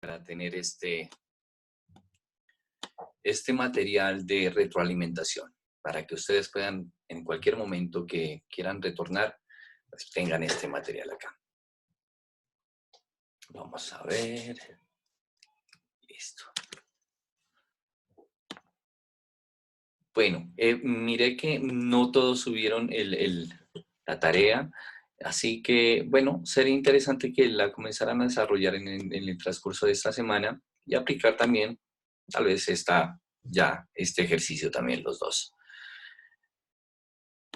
para tener este material de retroalimentación, para que ustedes puedan, en cualquier momento que quieran retornar, pues tengan este material acá. Vamos a ver. Listo. Bueno, miré que no todos subieron la tarea, así que, bueno, sería interesante que la comenzaran a desarrollar en el transcurso de esta semana y aplicar también, tal vez, este ejercicio también los dos.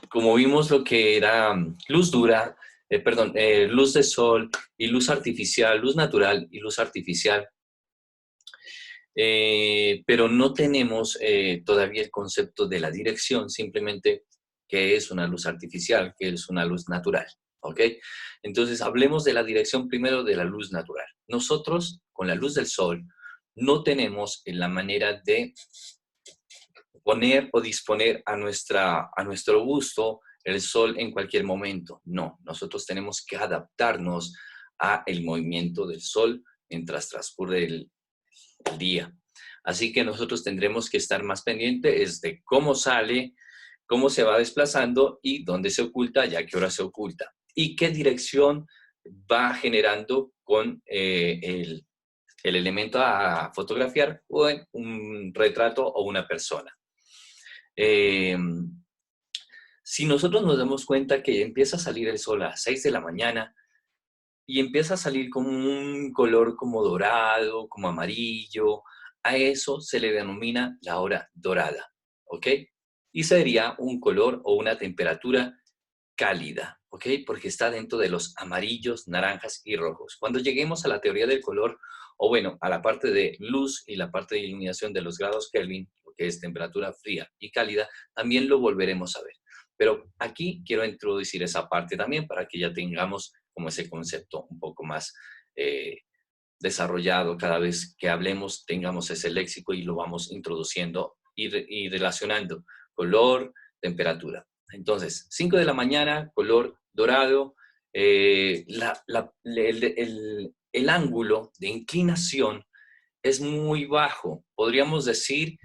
Como vimos lo que era luz dura, luz de sol y luz artificial, luz natural y luz artificial, pero no tenemos todavía el concepto de la dirección, simplemente qué es una luz artificial, qué es una luz natural, ¿ok? Entonces, hablemos de la dirección primero de la luz natural. Nosotros, con la luz del sol, no tenemos la manera de poner o disponer a nuestro gusto el sol en cualquier momento. No, nosotros tenemos que adaptarnos a el movimiento del sol mientras transcurre el día. Así que nosotros tendremos que estar más pendientes de cómo sale, cómo se va desplazando y dónde se oculta y a qué hora se oculta. Y qué dirección va generando con el elemento a fotografiar o en un retrato o una persona. Eh, si nosotros nos damos cuenta que empieza a salir el sol a las 6 de la mañana y empieza a salir como un color como dorado, como amarillo, a eso se le denomina la hora dorada, ¿ok? Y sería un color o una temperatura cálida, ¿ok? Porque está dentro de los amarillos, naranjas y rojos. Cuando lleguemos a la teoría del color, o bueno, a la parte de luz y la parte de iluminación de los grados Kelvin, lo que es temperatura fría y cálida, también lo volveremos a ver. Pero aquí quiero introducir esa parte también para que ya tengamos como ese concepto un poco más eh, desarrollado. Cada vez que hablemos tengamos ese léxico y lo vamos introduciendo y relacionando color, temperatura. Entonces, 5 de la mañana, color dorado, el ángulo de inclinación es muy bajo. Podríamos decir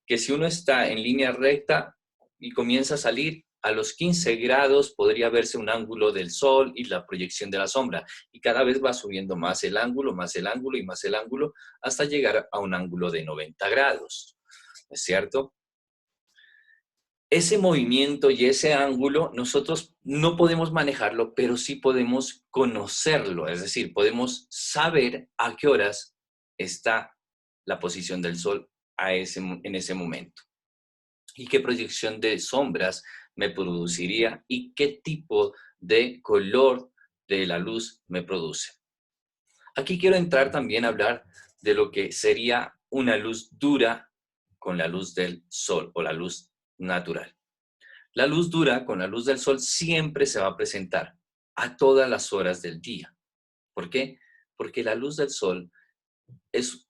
que si uno está en línea recta y comienza a salir, a los 15 grados podría verse un ángulo del sol y la proyección de la sombra. Y cada vez va subiendo más el ángulo, más el ángulo y más el ángulo, hasta llegar a un ángulo de 90 grados. ¿Es cierto? Ese movimiento y ese ángulo nosotros no podemos manejarlo, pero sí podemos conocerlo, es decir, podemos saber a qué horas está la posición del sol en ese momento y qué proyección de sombras me produciría y qué tipo de color de la luz me produce. Aquí quiero entrar también a hablar de lo que sería una luz dura con la luz del sol o la luz natural. La luz dura con la luz del sol siempre se va a presentar a todas las horas del día. ¿Por qué? Porque la luz del sol es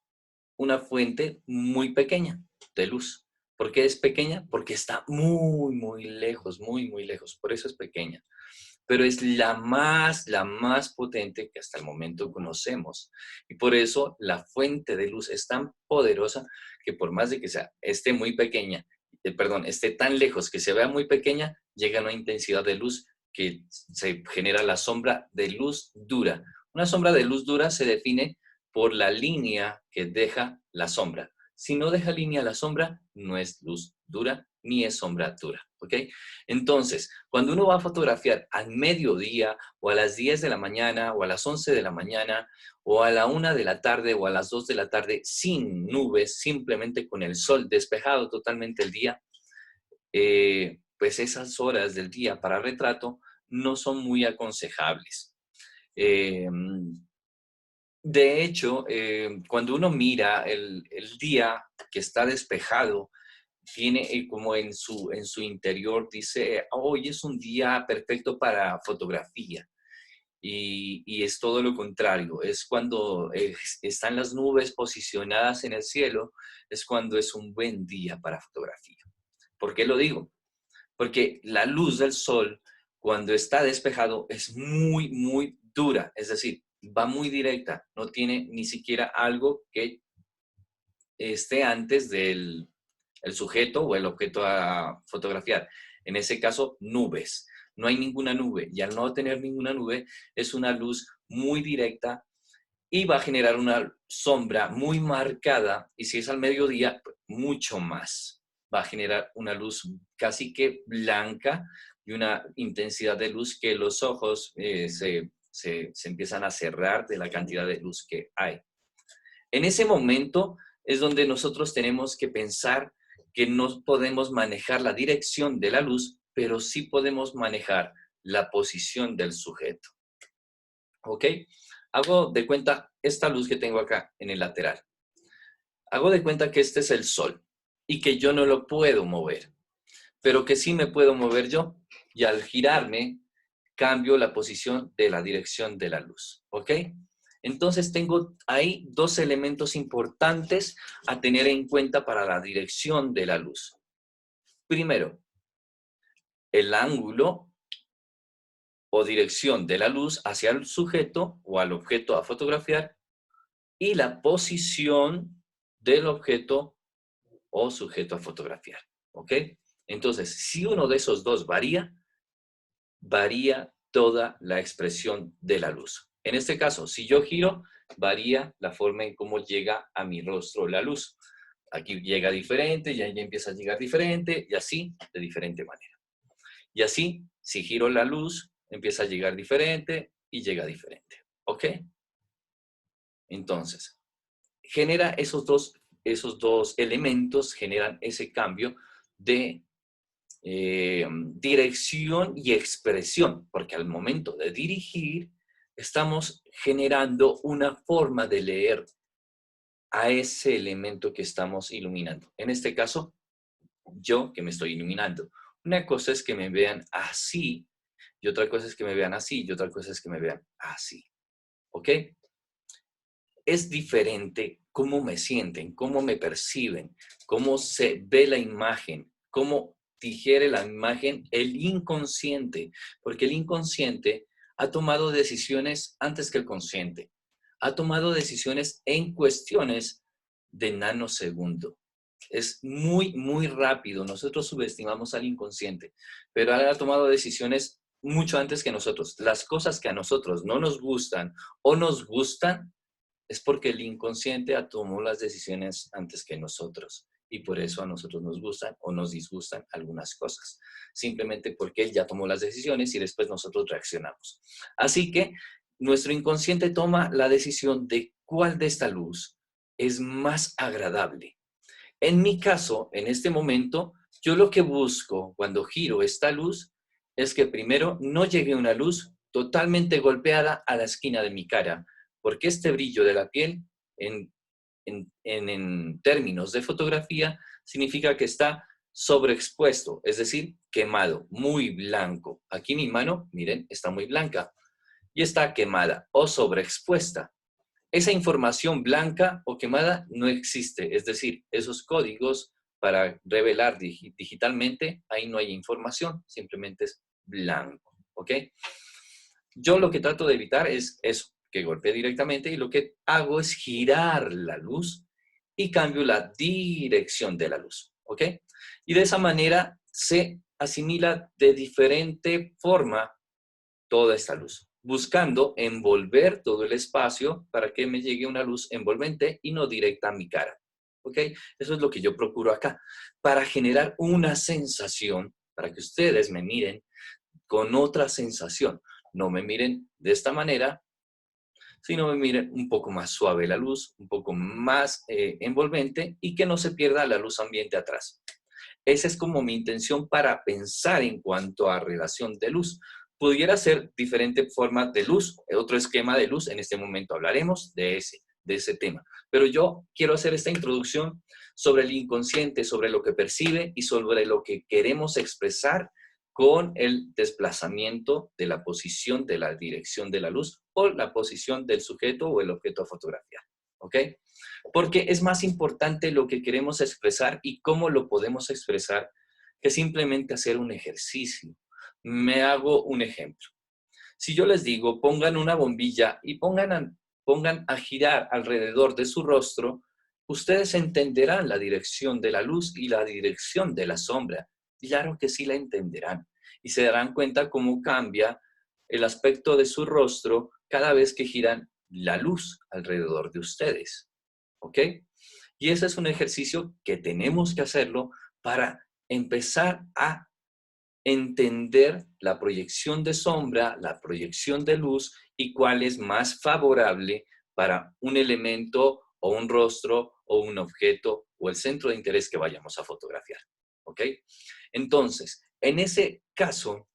una fuente muy pequeña de luz. ¿Por qué es pequeña? Porque está muy, muy lejos, muy, muy lejos. Por eso es pequeña. Pero es la más potente que hasta el momento conocemos. Y por eso la fuente de luz es tan poderosa que por más de que esté muy pequeña, esté tan lejos que se vea muy pequeña, llega a una intensidad de luz que se genera la sombra de luz dura. Una sombra de luz dura se define por la línea que deja la sombra. Si no deja línea la sombra, no es luz dura ni es sombra dura, ¿ok? Entonces, cuando uno va a fotografiar al mediodía o a las 10 de la mañana o a las 11 de la mañana o a la 1 de la tarde o a las 2 de la tarde sin nubes, simplemente con el sol despejado totalmente el día, pues esas horas del día para retrato no son muy aconsejables. Eh, de hecho, cuando uno mira el día que está despejado, tiene como en su interior, dice, hoy es un día perfecto para fotografía. Y es todo lo contrario, es cuando están las nubes posicionadas en el cielo, es cuando es un buen día para fotografía. ¿Por qué lo digo? Porque la luz del sol, cuando está despejado, es muy, muy dura. Es decir, va muy directa, no tiene ni siquiera algo que esté antes del el sujeto o el objeto a fotografiar. En ese caso, nubes. No hay ninguna nube y al no tener ninguna nube es una luz muy directa y va a generar una sombra muy marcada y si es al mediodía, pues, mucho más. Va a generar una luz casi que blanca y una intensidad de luz que los ojos se empiezan a cerrar de la cantidad de luz que hay. En ese momento es donde nosotros tenemos que pensar que no podemos manejar la dirección de la luz, pero sí podemos manejar la posición del sujeto. ¿Ok? Hago de cuenta esta luz que tengo acá en el lateral. Hago de cuenta que este es el sol y que yo no lo puedo mover, pero que sí me puedo mover yo. Y al girarme, cambio la posición de la dirección de la luz. ¿Ok? Entonces tengo ahí dos elementos importantes a tener en cuenta para la dirección de la luz. Primero, el ángulo o dirección de la luz hacia el sujeto o al objeto a fotografiar y la posición del objeto o sujeto a fotografiar. ¿Ok? Entonces, si uno de esos dos varía, varía toda la expresión de la luz. En este caso, si yo giro, varía la forma en cómo llega a mi rostro la luz. Aquí llega diferente, ya empieza a llegar diferente y así de diferente manera. Y así, si giro la luz, empieza a llegar diferente y llega diferente. ¿Ok? Entonces, genera esos dos elementos, generan ese cambio de dirección y expresión, porque al momento de dirigir, estamos generando una forma de leer a ese elemento que estamos iluminando. En este caso, yo que me estoy iluminando. Una cosa es que me vean así, y otra cosa es que me vean así, y otra cosa es que me vean así. ¿Ok? Es diferente cómo me sienten, cómo me perciben, cómo se ve la imagen, cómo digiere la imagen el inconsciente, porque el inconsciente ha tomado decisiones antes que el consciente, ha tomado decisiones en cuestiones de nanosegundo. Es muy, muy rápido. Nosotros subestimamos al inconsciente, pero él ha tomado decisiones mucho antes que nosotros. Las cosas que a nosotros no nos gustan o nos gustan, es porque el inconsciente tomó las decisiones antes que nosotros y por eso a nosotros nos gustan o nos disgustan algunas cosas, simplemente porque él ya tomó las decisiones y después nosotros reaccionamos. Así que nuestro inconsciente toma la decisión de cuál de esta luz es más agradable. En mi caso, en este momento, yo lo que busco cuando giro esta luz es que primero no llegue una luz totalmente golpeada a la esquina de mi cara, porque este brillo de la piel, en términos de fotografía, significa que está sobreexpuesto, es decir, quemado, muy blanco. Aquí mi mano, miren, está muy blanca y está quemada o sobreexpuesta. Esa información blanca o quemada no existe, es decir, esos códigos para revelar digitalmente, ahí no hay información, simplemente es blanco, ¿ok? Yo lo que trato de evitar es eso, que golpee directamente y lo que hago es girar la luz y cambio la dirección de la luz, ¿ok? Y de esa manera se asimila de diferente forma toda esta luz, buscando envolver todo el espacio para que me llegue una luz envolvente y no directa a mi cara. ¿Ok? Eso es lo que yo procuro acá, para generar una sensación, para que ustedes me miren con otra sensación. No me miren de esta manera, sino me miren un poco más suave la luz, un poco más envolvente y que no se pierda la luz ambiente atrás. Esa es como mi intención para pensar en cuanto a relación de luz. Pudiera ser diferente forma de luz, otro esquema de luz, en este momento hablaremos de ese tema. Pero yo quiero hacer esta introducción sobre el inconsciente, sobre lo que percibe y sobre lo que queremos expresar con el desplazamiento de la posición de la dirección de la luz o la posición del sujeto o el objeto a fotografiar. ¿Ok? Porque es más importante lo que queremos expresar y cómo lo podemos expresar que simplemente hacer un ejercicio. Me hago un ejemplo. Si yo les digo, pongan una bombilla y pongan a girar alrededor de su rostro, ustedes entenderán la dirección de la luz y la dirección de la sombra. Claro que sí la entenderán. Y se darán cuenta cómo cambia el aspecto de su rostro cada vez que giran la luz alrededor de ustedes. ¿Ok? Y ese es un ejercicio que tenemos que hacerlo para empezar a entender la proyección de sombra, la proyección de luz y cuál es más favorable para un elemento o un rostro o un objeto o el centro de interés que vayamos a fotografiar. ¿Ok? Entonces, en ese caso,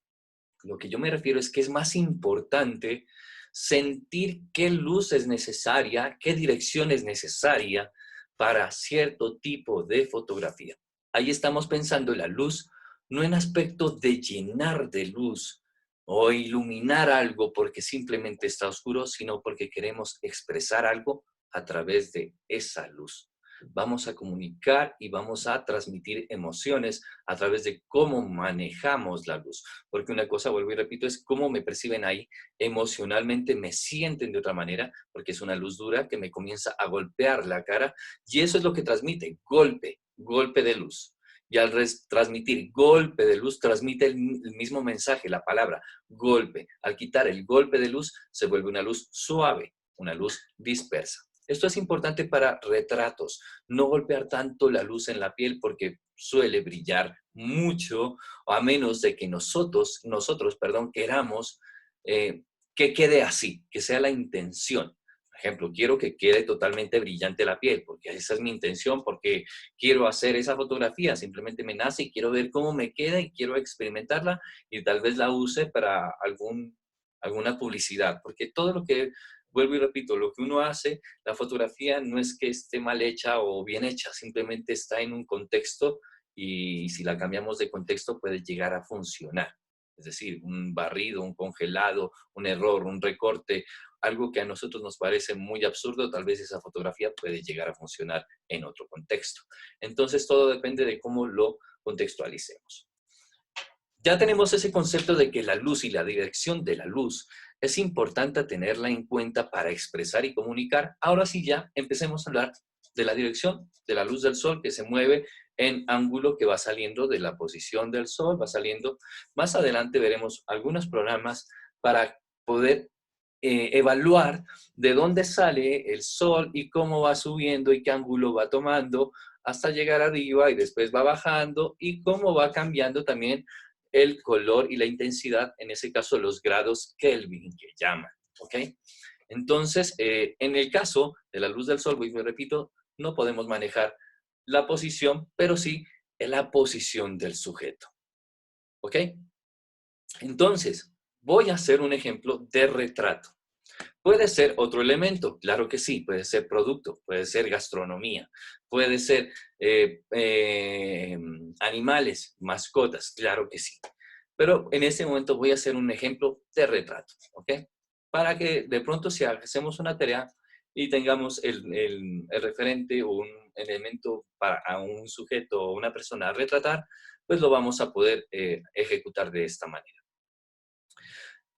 lo que yo me refiero es que es más importante sentir qué luz es necesaria, qué dirección es necesaria para cierto tipo de fotografía. Ahí estamos pensando en la luz, no en aspecto de llenar de luz o iluminar algo porque simplemente está oscuro, sino porque queremos expresar algo a través de esa luz. Vamos a comunicar y vamos a transmitir emociones a través de cómo manejamos la luz. Porque una cosa, vuelvo y repito, es cómo me perciben ahí emocionalmente, me sienten de otra manera, porque es una luz dura que me comienza a golpear la cara y eso es lo que transmite, golpe, golpe de luz. Y al transmitir golpe de luz, transmite el mismo mensaje, la palabra golpe. Al quitar el golpe de luz, se vuelve una luz suave, una luz dispersa. Esto es importante para retratos, no golpear tanto la luz en la piel porque suele brillar mucho, a menos de que nosotros, queramos que quede así, que sea la intención. Por ejemplo, quiero que quede totalmente brillante la piel, porque esa es mi intención, porque quiero hacer esa fotografía, simplemente me nace y quiero ver cómo me queda y quiero experimentarla y tal vez la use para alguna publicidad, porque todo lo que, vuelvo y repito, lo que uno hace, la fotografía no es que esté mal hecha o bien hecha, simplemente está en un contexto y si la cambiamos de contexto puede llegar a funcionar. Es decir, un barrido, un congelado, un error, un recorte, algo que a nosotros nos parece muy absurdo, tal vez esa fotografía puede llegar a funcionar en otro contexto. Entonces, todo depende de cómo lo contextualicemos. Ya tenemos ese concepto de que la luz y la dirección de la luz es importante tenerla en cuenta para expresar y comunicar. Ahora sí ya empecemos a hablar de la dirección de la luz del sol que se mueve en ángulo que va saliendo de la posición del sol, va saliendo. Más adelante veremos algunos programas para poder evaluar de dónde sale el sol y cómo va subiendo y qué ángulo va tomando hasta llegar arriba y después va bajando y cómo va cambiando también el color y la intensidad, en ese caso los grados Kelvin que llaman, ¿ok? Entonces, en el caso de la luz del sol, me repito, no podemos manejar la posición, pero sí la posición del sujeto, ¿ok? Entonces, voy a hacer un ejemplo de retrato. Puede ser otro elemento, claro que sí, puede ser producto, puede ser gastronomía, puede ser animales, mascotas, claro que sí. Pero en este momento voy a hacer un ejemplo de retrato, ¿ok? Para que de pronto si hacemos una tarea y tengamos el referente o un elemento para a un sujeto o una persona a retratar, pues lo vamos a poder ejecutar de esta manera.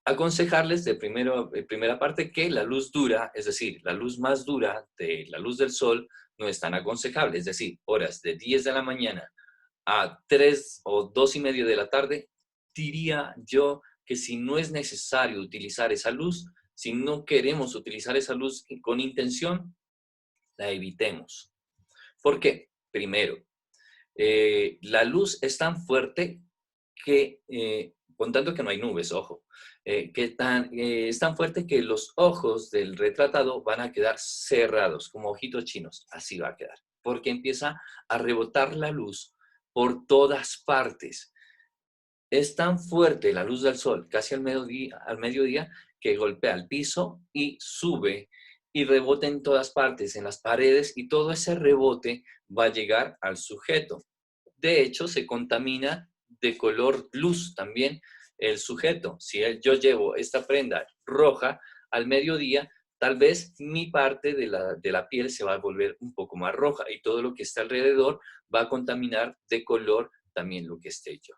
Aconsejarles de primera parte que la luz dura, es decir, la luz más dura de la luz del sol no es tan aconsejable, es decir, horas de 10 de la mañana a 3 o 2 y media de la tarde, diría yo que si no es necesario utilizar esa luz, si no queremos utilizar esa luz con intención, la evitemos. ¿Por qué? Primero, la luz es tan fuerte que, contando que no hay nubes, ojo, es tan fuerte que los ojos del retratado van a quedar cerrados, como ojitos chinos, así va a quedar, porque empieza a rebotar la luz por todas partes. Es tan fuerte la luz del sol, casi al mediodía, que golpea el piso y sube y rebota en todas partes, en las paredes, y todo ese rebote va a llegar al sujeto. De hecho, se contamina de color luz también el sujeto. Si yo llevo esta prenda roja al mediodía, tal vez mi parte de la piel se va a volver un poco más roja y todo lo que está alrededor va a contaminar de color también lo que esté yo.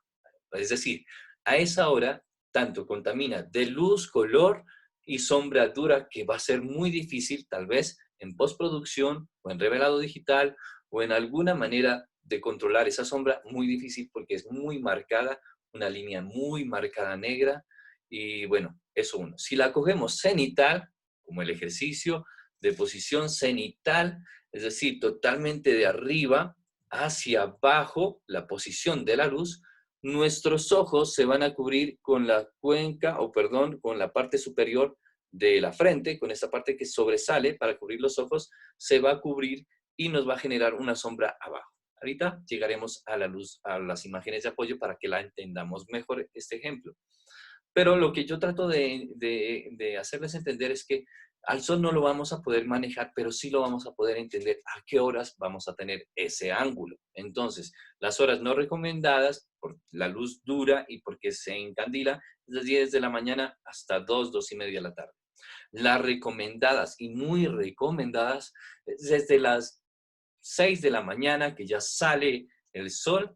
Es decir, a esa hora tanto contamina de luz, color y sombra dura, que va a ser muy difícil tal vez en postproducción o en revelado digital o en alguna manera de controlar esa sombra, muy difícil porque es muy marcada, una línea muy marcada negra. Y bueno, eso uno. Si la cogemos cenital, como el ejercicio de posición cenital, es decir, totalmente de arriba hacia abajo, la posición de la luz, nuestros ojos se van a cubrir con la cuenca, o perdón, con la parte superior de la frente, con esta parte que sobresale para cubrir los ojos, se va a cubrir y nos va a generar una sombra abajo. Ahorita llegaremos a la luz, a las imágenes de apoyo para que la entendamos mejor este ejemplo. Pero lo que yo trato de hacerles entender es que al sol no lo vamos a poder manejar, pero sí lo vamos a poder entender a qué horas vamos a tener ese ángulo. Entonces, las horas no recomendadas por la luz dura y porque se encandila es de 10 de la mañana hasta 2, 2 y media de la tarde. Las recomendadas y muy recomendadas es desde las 6 de la mañana, que ya sale el sol,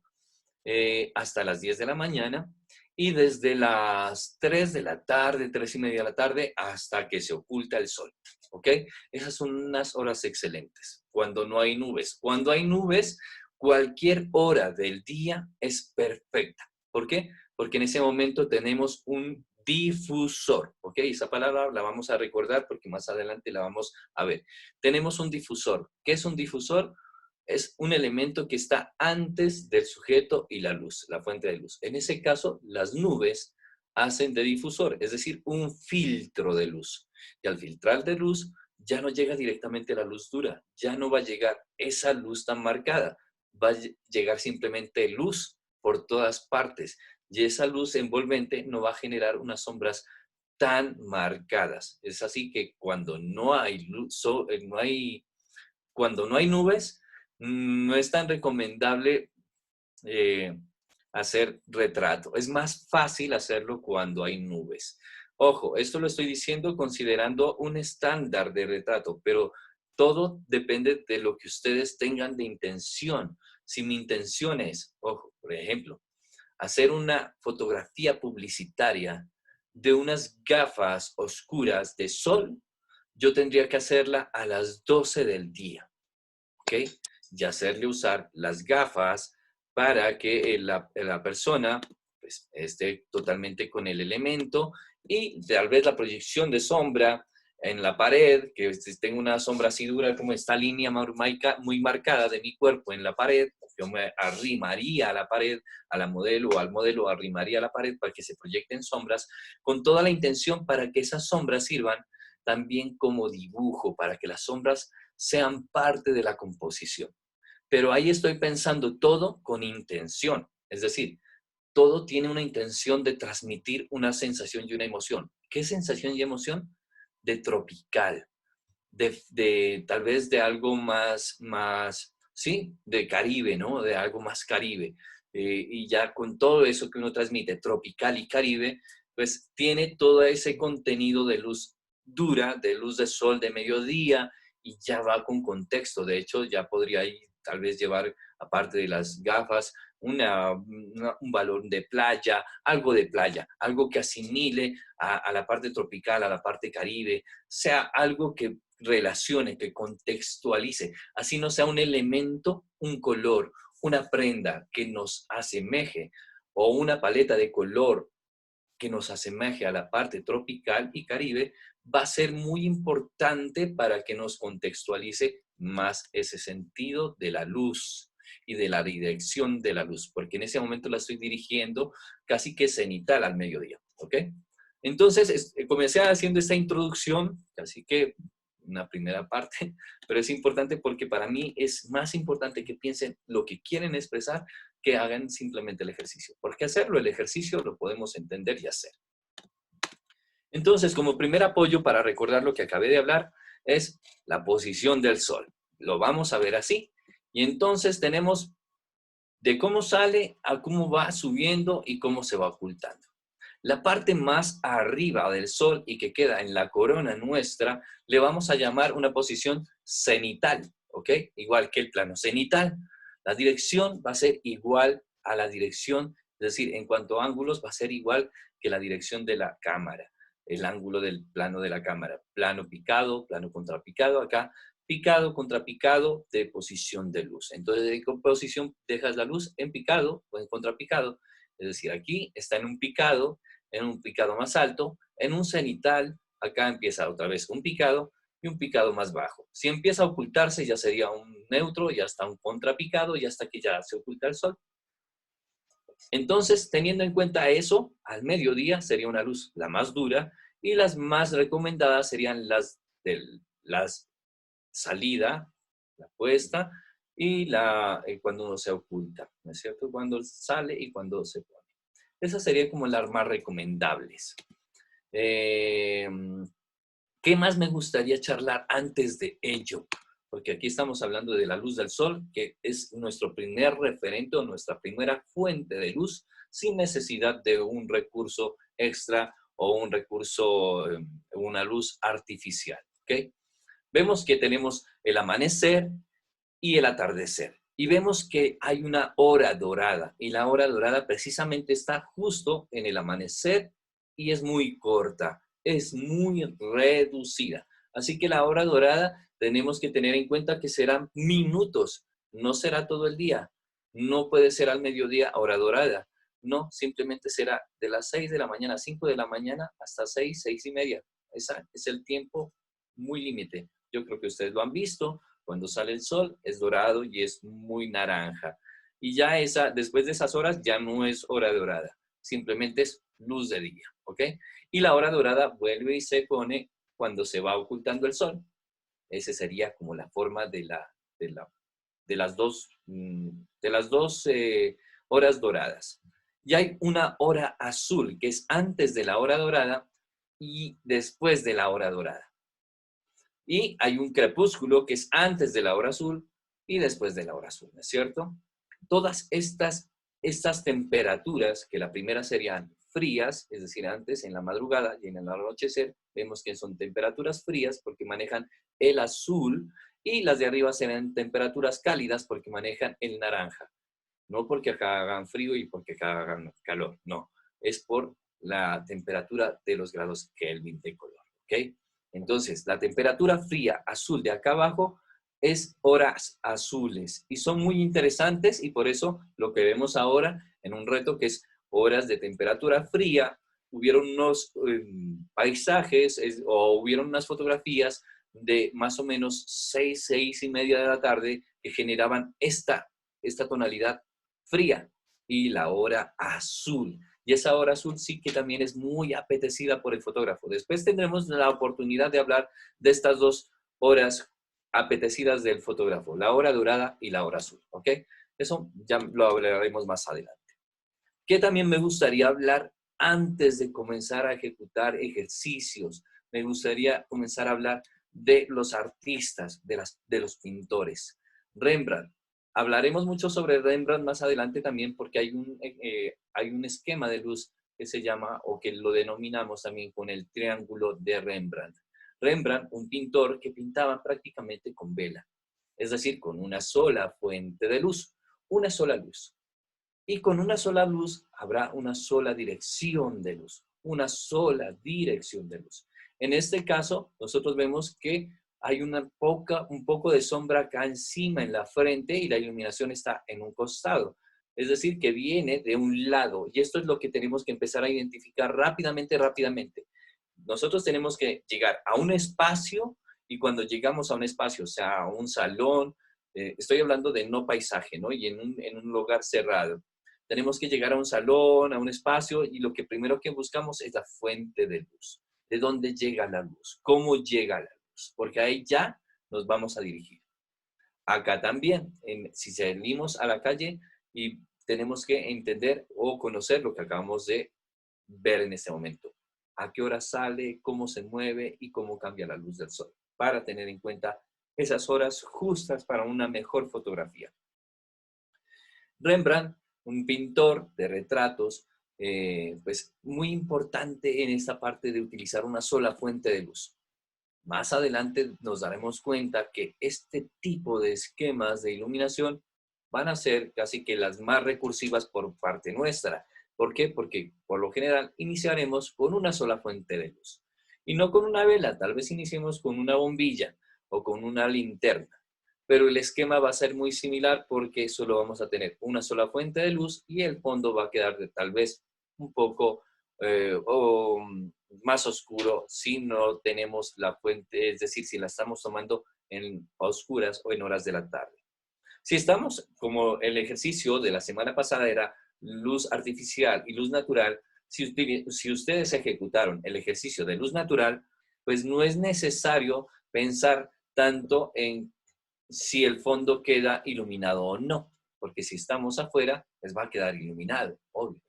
hasta las 10 de la mañana, y desde las 3 de la tarde, 3 y media de la tarde, hasta que se oculta el sol. ¿Ok? Esas son unas horas excelentes, cuando no hay nubes. Cuando hay nubes, cualquier hora del día es perfecta. ¿Por qué? Porque en ese momento tenemos un difusor, ¿ok? Esa palabra la vamos a recordar porque más adelante la vamos a ver. Tenemos un difusor. ¿Qué es un difusor? Es un elemento que está antes del sujeto y la luz, la fuente de luz. En ese caso, las nubes hacen de difusor, es decir, un filtro de luz. Y al filtrar de luz, ya no llega directamente la luz dura, ya no va a llegar esa luz tan marcada, va a llegar simplemente luz por todas partes. Y esa luz envolvente no va a generar unas sombras tan marcadas. Es así que cuando no hay luz, cuando no hay nubes, no es tan recomendable eh, hacer retrato. Es más fácil hacerlo cuando hay nubes. Ojo, esto lo estoy diciendo considerando un estándar de retrato, pero todo depende de lo que ustedes tengan de intención. Si mi intención es, ojo, por ejemplo, hacer una fotografía publicitaria de unas gafas oscuras de sol, yo tendría que hacerla a las 12 del día. ¿Ok? Y hacerle usar las gafas para que la persona pues, esté totalmente con el elemento y tal vez la proyección de sombra en la pared, que tenga una sombra así dura como esta línea muy marcada de mi cuerpo en la pared, yo me arrimaría a la pared, a la modelo o al modelo arrimaría a la pared para que se proyecten sombras, con toda la intención para que esas sombras sirvan también como dibujo, para que las sombras sean parte de la composición. Pero ahí estoy pensando todo con intención. Es decir, todo tiene una intención de transmitir una sensación y una emoción. ¿Qué sensación y emoción? De tropical, tal vez de algo sí, de Caribe, ¿no? De algo más Caribe. Y ya con todo eso que uno transmite, tropical y Caribe, pues tiene todo ese contenido de luz dura, de luz de sol de mediodía, y ya va con contexto. De hecho, ya podría ir, tal vez llevar, aparte de las gafas, un balón de playa, algo que asimile a la parte tropical, a la parte Caribe, sea algo que relacione, que contextualice, así no sea un elemento, un color, una prenda que nos asemeje o una paleta de color que nos asemeje a la parte tropical y Caribe, va a ser muy importante para que nos contextualice más ese sentido de la luz y de la dirección de la luz, porque en ese momento la estoy dirigiendo casi que cenital al mediodía, ¿ok? Entonces, comencé haciendo esta introducción, así que una primera parte, pero es importante porque para mí es más importante que piensen lo que quieren expresar que hagan simplemente el ejercicio. Porque hacerlo, el ejercicio, lo podemos entender y hacer. Entonces, como primer apoyo para recordar lo que acabé de hablar, es la posición del sol. Lo vamos a ver así. Y entonces tenemos de cómo sale a cómo va subiendo y cómo se va ocultando. La parte más arriba del sol y que queda en la corona nuestra, le vamos a llamar una posición cenital, ¿ok? Igual que el plano cenital. La dirección va a ser igual a la dirección, es decir, en cuanto a ángulos va a ser igual que la dirección de la cámara, el ángulo del plano de la cámara. Plano picado, plano contrapicado, acá picado contra picado de posición de luz. Entonces, ¿en qué posición dejas la luz? En picado o en contrapicado. Es decir, aquí está en un picado más alto, en un cenital, acá empieza otra vez un picado y un picado más bajo. Si empieza a ocultarse, ya sería un neutro, ya está un contrapicado y hasta que ya se oculta el sol. Entonces, teniendo en cuenta eso, al mediodía sería una luz la más dura y las más recomendadas serían las salida, la puesta y cuando uno se oculta, ¿no es cierto? Cuando sale y cuando se pone. Esas serían como las más recomendables. Eh, ¿Qué más me gustaría charlar antes de ello? Porque aquí estamos hablando de la luz del sol, que es nuestro primer referente o nuestra primera fuente de luz, sin necesidad de un recurso extra o un recurso, una luz artificial. ¿Ok? Vemos que tenemos el amanecer y el atardecer. Y vemos que hay una hora dorada. Y la hora dorada precisamente está justo en el amanecer y es muy corta, es muy reducida. Así que la hora dorada tenemos que tener en cuenta que serán minutos, no será todo el día. No puede ser al mediodía hora dorada. No, simplemente será de las 6 de la mañana, 5 de la mañana, hasta 6, 6 y media. Ese es el tiempo muy límite. Yo creo que ustedes lo han visto. Cuando sale el sol es dorado y es muy naranja. Y ya después de esas horas ya no es hora dorada. Simplemente es luz de día, ¿ok? Y la hora dorada vuelve y se pone cuando se va ocultando el sol. Ese sería como la forma de las dos horas doradas. Y hay una hora azul que es antes de la hora dorada y después de la hora dorada. Y hay un crepúsculo que es antes de la hora azul y después de la hora azul, ¿no es cierto? Todas estas temperaturas, que la primera serían frías, es decir, antes en la madrugada y en el anochecer, vemos que son temperaturas frías porque manejan el azul y las de arriba serán temperaturas cálidas porque manejan el naranja. No porque acá hagan frío y porque acá hagan calor, no. Es por la temperatura de los grados Kelvin de color, ¿ok? Entonces, la temperatura fría azul de acá abajo es horas azules y son muy interesantes y por eso lo que vemos ahora en un reto que es horas de temperatura fría, hubieron unos paisajes o hubieron unas fotografías de más o menos 6, 6 y media de la tarde que generaban esta tonalidad fría y la hora azul. Y esa hora azul sí que también es muy apetecida por el fotógrafo. Después tendremos la oportunidad de hablar de estas dos horas apetecidas del fotógrafo, la hora dorada y la hora azul, ¿ok? Eso ya lo hablaremos más adelante. ¿Qué también me gustaría hablar antes de comenzar a ejecutar ejercicios? Me gustaría comenzar a hablar de los artistas, de los pintores. Rembrandt. Hablaremos mucho sobre Rembrandt más adelante también porque hay un esquema de luz que se llama o que lo denominamos también con el triángulo de Rembrandt. Rembrandt, un pintor que pintaba prácticamente con vela, es decir, con una sola fuente de luz, una sola luz. Y con una sola luz habrá una sola dirección de luz, una sola dirección de luz. En este caso, nosotros vemos que hay un poco de sombra acá encima en la frente y la iluminación está en un costado. Es decir, que viene de un lado. Y esto es lo que tenemos que empezar a identificar rápidamente. Nosotros tenemos que llegar a un espacio y cuando llegamos a un espacio, o sea, a un salón, estoy hablando de no paisaje, ¿no? Y en un lugar cerrado. Tenemos que llegar a un salón, a un espacio, y lo que primero que buscamos es la fuente de luz. ¿De dónde llega la luz? ¿Cómo llega la luz? Porque ahí ya nos vamos a dirigir. Acá también, si salimos a la calle y tenemos que entender o conocer lo que acabamos de ver en este momento. A qué hora sale, cómo se mueve y cómo cambia la luz del sol, para tener en cuenta esas horas justas para una mejor fotografía. Rembrandt, un pintor de retratos, pues muy importante en esta parte de utilizar una sola fuente de luz. Más adelante nos daremos cuenta que este tipo de esquemas de iluminación van a ser casi que las más recursivas por parte nuestra, ¿Por qué? Porque por lo general iniciaremos con una sola fuente de luz y no con una vela. Tal vez iniciemos con una bombilla o con una linterna, pero el esquema va a ser muy similar porque solo vamos a tener una sola fuente de luz y el fondo va a quedar de tal vez un poco más oscuro si no tenemos la fuente, es decir, si la estamos tomando en oscuras o en horas de la tarde. Si estamos, como el ejercicio de la semana pasada era luz artificial y luz natural, si ustedes ejecutaron el ejercicio de luz natural, pues no es necesario pensar tanto en si el fondo queda iluminado o no, porque si estamos afuera, pues va a quedar iluminado, obvio.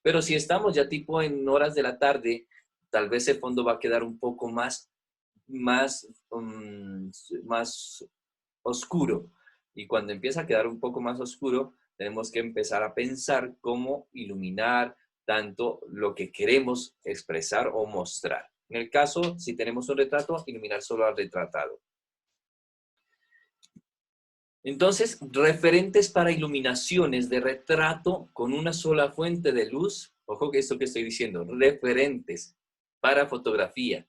Pero si estamos ya tipo en horas de la tarde, tal vez el fondo va a quedar un poco más, más oscuro. Y cuando empieza a quedar un poco más oscuro, tenemos que empezar a pensar cómo iluminar tanto lo que queremos expresar o mostrar. En el caso, si tenemos un retrato, iluminar solo al retratado. Entonces, referentes para iluminaciones de retrato con una sola fuente de luz, ojo que esto que estoy diciendo, referentes para fotografía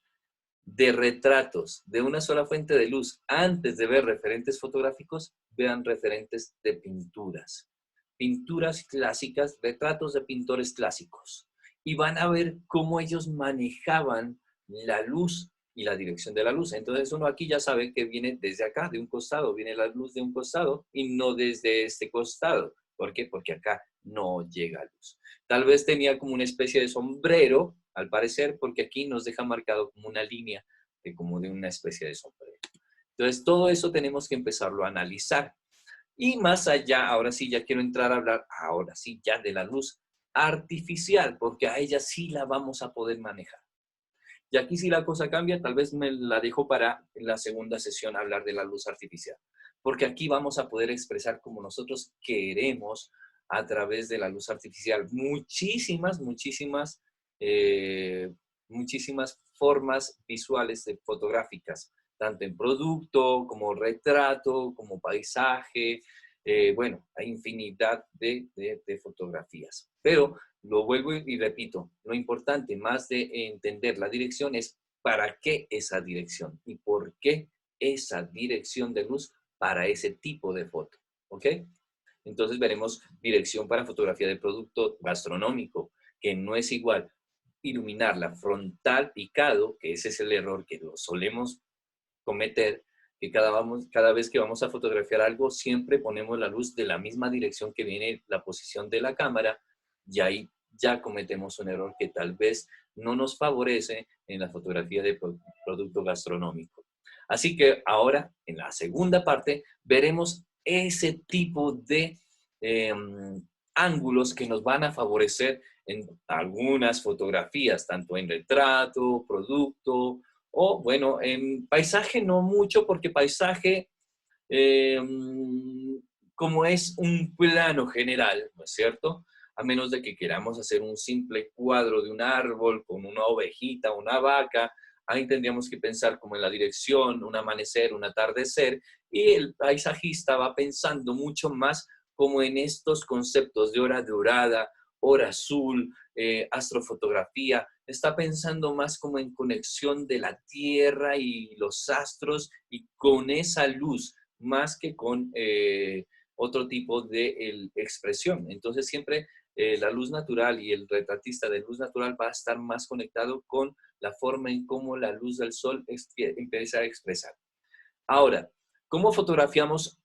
de retratos de una sola fuente de luz, antes de ver referentes fotográficos, vean referentes de pinturas. Pinturas clásicas, retratos de pintores clásicos. Y van a ver cómo ellos manejaban la luz y la dirección de la luz. Entonces uno aquí ya sabe que viene desde acá, de un costado, viene la luz de un costado y no desde este costado. ¿Por qué? Porque acá no llega luz. Tal vez tenía como una especie de sombrero, al parecer, porque aquí nos deja marcado como una línea, como de una especie de sombrero. Entonces, todo eso tenemos que empezarlo a analizar. Y más allá, ahora sí, ya quiero entrar a hablar, ahora sí, ya de la luz artificial, porque a ella sí la vamos a poder manejar. Y aquí sí la cosa cambia, tal vez me la dejo para la segunda sesión hablar de la luz artificial, porque aquí vamos a poder expresar como nosotros queremos a través de la luz artificial eh, muchísimas formas visuales fotográficas, tanto en producto, como retrato, como paisaje, bueno, hay infinidad de fotografías. Pero lo vuelvo y repito, lo importante más de entender la dirección es para qué esa dirección y por qué esa dirección de luz para ese tipo de foto, ¿ok? Entonces veremos dirección para fotografía de producto gastronómico, que no es igual iluminarla frontal picado, que ese es el error que lo solemos cometer, que cada vez que vamos a fotografiar algo, siempre ponemos la luz de la misma dirección que viene la posición de la cámara, y ahí ya cometemos un error que tal vez no nos favorece en la fotografía de producto gastronómico. Así que ahora, en la segunda parte, veremos ese tipo de ángulos que nos van a favorecer en algunas fotografías, tanto en retrato, producto, o bueno, en paisaje no mucho, porque paisaje, eh, como es un plano general, ¿no es cierto? A menos de que queramos hacer un simple cuadro de un árbol con una ovejita, una vaca, ahí tendríamos que pensar como en la dirección, un amanecer, un atardecer, y el paisajista va pensando mucho más como en estos conceptos de hora dorada, hora azul, astrofotografía, está pensando más como en conexión de la Tierra y los astros y con esa luz, más que con otro tipo de expresión. Entonces siempre la luz natural y el retratista de luz natural va a estar más conectado con la forma en cómo la luz del sol empieza a expresar. Ahora, ¿cómo fotografiamos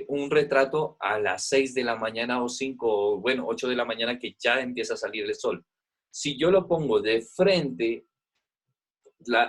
un retrato a las 6 de la mañana o 5, bueno, 8 de la mañana que ya empieza a salir el sol? Si yo lo pongo de frente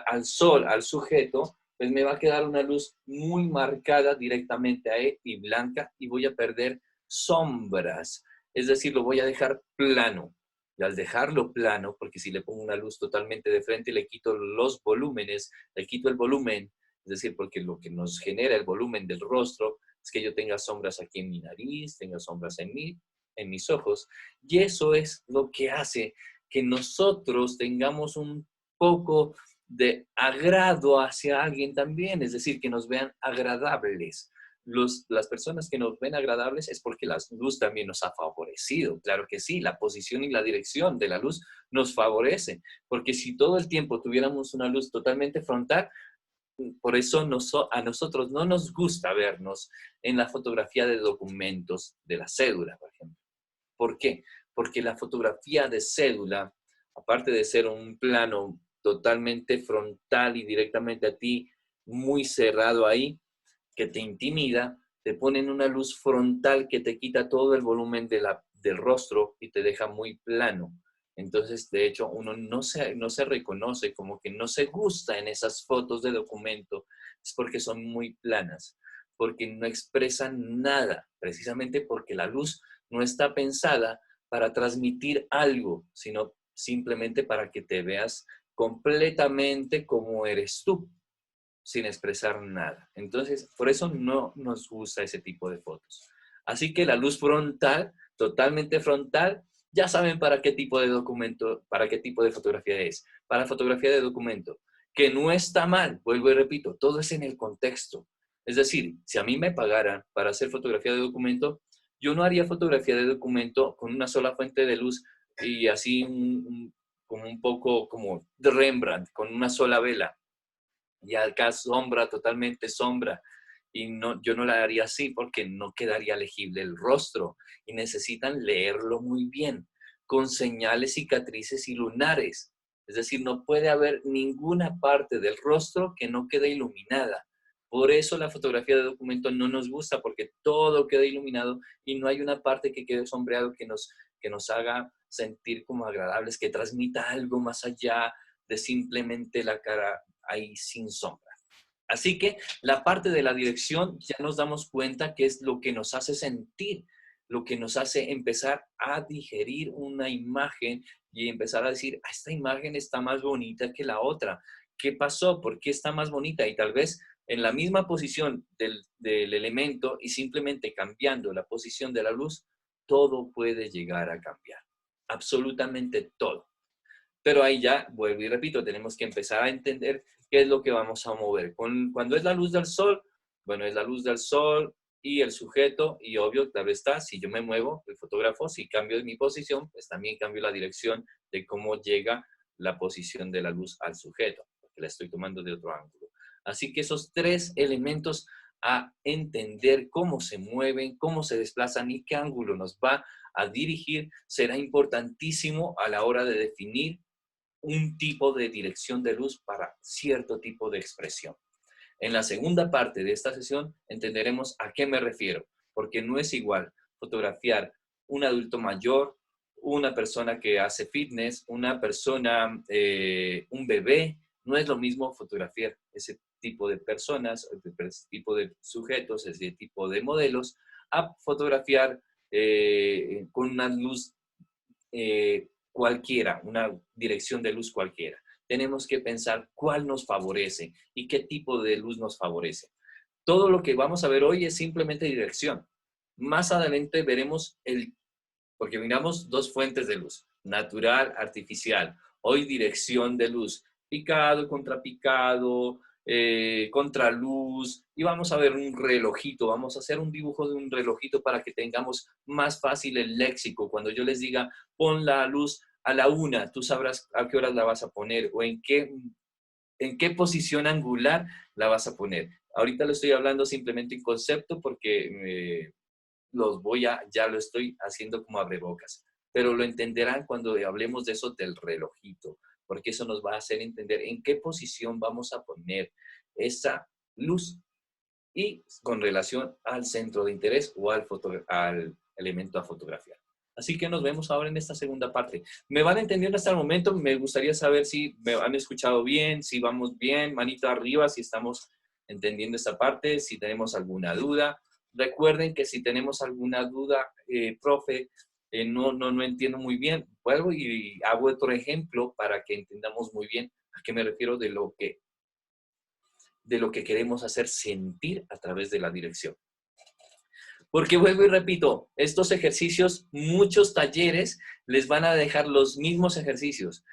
al sol, al sujeto, pues me va a quedar una luz muy marcada directamente a él y blanca y voy a perder sombras. Es decir, lo voy a dejar plano. Y al dejarlo plano, porque si le pongo una luz totalmente de frente, le quito los volúmenes, le quito el volumen, es decir, porque lo que nos genera el volumen del rostro es que yo tenga sombras aquí en mi nariz, tenga sombras en mis ojos, y eso es lo que hace que nosotros tengamos un poco de agrado hacia alguien también, es decir, que nos vean agradables. las personas que nos ven agradables es porque la luz también nos ha favorecido. Claro que sí, la posición y la dirección de la luz nos favorece, porque si todo el tiempo tuviéramos una luz totalmente frontal, por eso a nosotros no nos gusta vernos en la fotografía de documentos de la cédula, por ejemplo. ¿Por qué? Porque la fotografía de cédula, aparte de ser un plano totalmente frontal y directamente a ti, muy cerrado ahí, que te intimida, te ponen una luz frontal que te quita todo el volumen del rostro y te deja muy plano. Entonces, de hecho, uno no se reconoce, como que no se gusta en esas fotos de documento, es porque son muy planas, porque no expresan nada, precisamente porque la luz no está pensada para transmitir algo, sino simplemente para que te veas completamente como eres tú, sin expresar nada. Entonces, por eso no nos gusta ese tipo de fotos. Así que la luz frontal, totalmente frontal, ya saben para qué tipo de documento, para qué tipo de fotografía es. Para fotografía de documento, que no está mal, vuelvo y repito, todo es en el contexto. Es decir, si a mí me pagaran para hacer fotografía de documento, yo no haría fotografía de documento con una sola fuente de luz y así como un poco como de Rembrandt, con una sola vela y acá sombra, totalmente sombra. Y no, yo no la haría así porque no quedaría legible el rostro y necesitan leerlo muy bien, con señales, cicatrices y lunares. Es decir, no puede haber ninguna parte del rostro que no quede iluminada. Por eso la fotografía de documento no nos gusta, porque todo queda iluminado y no hay una parte que quede sombreado que nos haga sentir como agradables, que transmita algo más allá de simplemente la cara ahí sin sombra. Así que la parte de la dirección ya nos damos cuenta que es lo que nos hace sentir, lo que nos hace empezar a digerir una imagen y empezar a decir, esta imagen está más bonita que la otra. ¿Qué pasó? ¿Por qué está más bonita? Y tal vez en la misma posición del elemento y simplemente cambiando la posición de la luz, todo puede llegar a cambiar. Absolutamente todo. Pero ahí ya, vuelvo y repito, tenemos que empezar a entender qué es lo que vamos a mover. Cuando es la luz del sol, bueno, es la luz del sol y el sujeto, y obvio, claro está, si yo me muevo, el fotógrafo, si cambio de mi posición, pues también cambio la dirección de cómo llega la posición de la luz al sujeto, porque la estoy tomando de otro ángulo. Así que esos tres elementos a entender cómo se mueven, cómo se desplazan y qué ángulo nos va a dirigir, será importantísimo a la hora de definir un tipo de dirección de luz para cierto tipo de expresión. En la segunda parte de esta sesión entenderemos a qué me refiero, porque no es igual fotografiar un adulto mayor, una persona que hace fitness, una persona, un bebé, no es lo mismo fotografiar ese tipo de personas, ese tipo de sujetos, ese tipo de modelos, a fotografiar con una luz cualquiera, una dirección de luz cualquiera. Tenemos que pensar cuál nos favorece y qué tipo de luz nos favorece. Todo lo que vamos a ver hoy es simplemente dirección. Más adelante veremos porque miramos dos fuentes de luz, natural, artificial. Hoy dirección de luz, picado, contrapicado, contraluz, y vamos a ver un relojito, vamos a hacer un dibujo de un relojito para que tengamos más fácil el léxico. Cuando yo les diga, pon la luz a la 1, tú sabrás a qué horas la vas a poner o en qué posición angular la vas a poner. Ahorita lo estoy hablando simplemente en concepto porque ya lo estoy haciendo como abrebocas, pero lo entenderán cuando hablemos de eso del relojito, porque eso nos va a hacer entender en qué posición vamos a poner esa luz y con relación al centro de interés o al elemento a fotografiar. Así que nos vemos ahora en esta segunda parte. ¿Me van entendiendo hasta el momento? Me gustaría saber si me han escuchado bien, si vamos bien, manito arriba, si estamos entendiendo esta parte, si tenemos alguna duda. Recuerden que si tenemos alguna duda, profe, no entiendo muy bien, vuelvo y hago otro ejemplo para que entendamos muy bien a qué me refiero de lo que queremos hacer sentir a través de la dirección. Porque vuelvo y repito, estos ejercicios, muchos talleres les van a dejar los mismos ejercicios.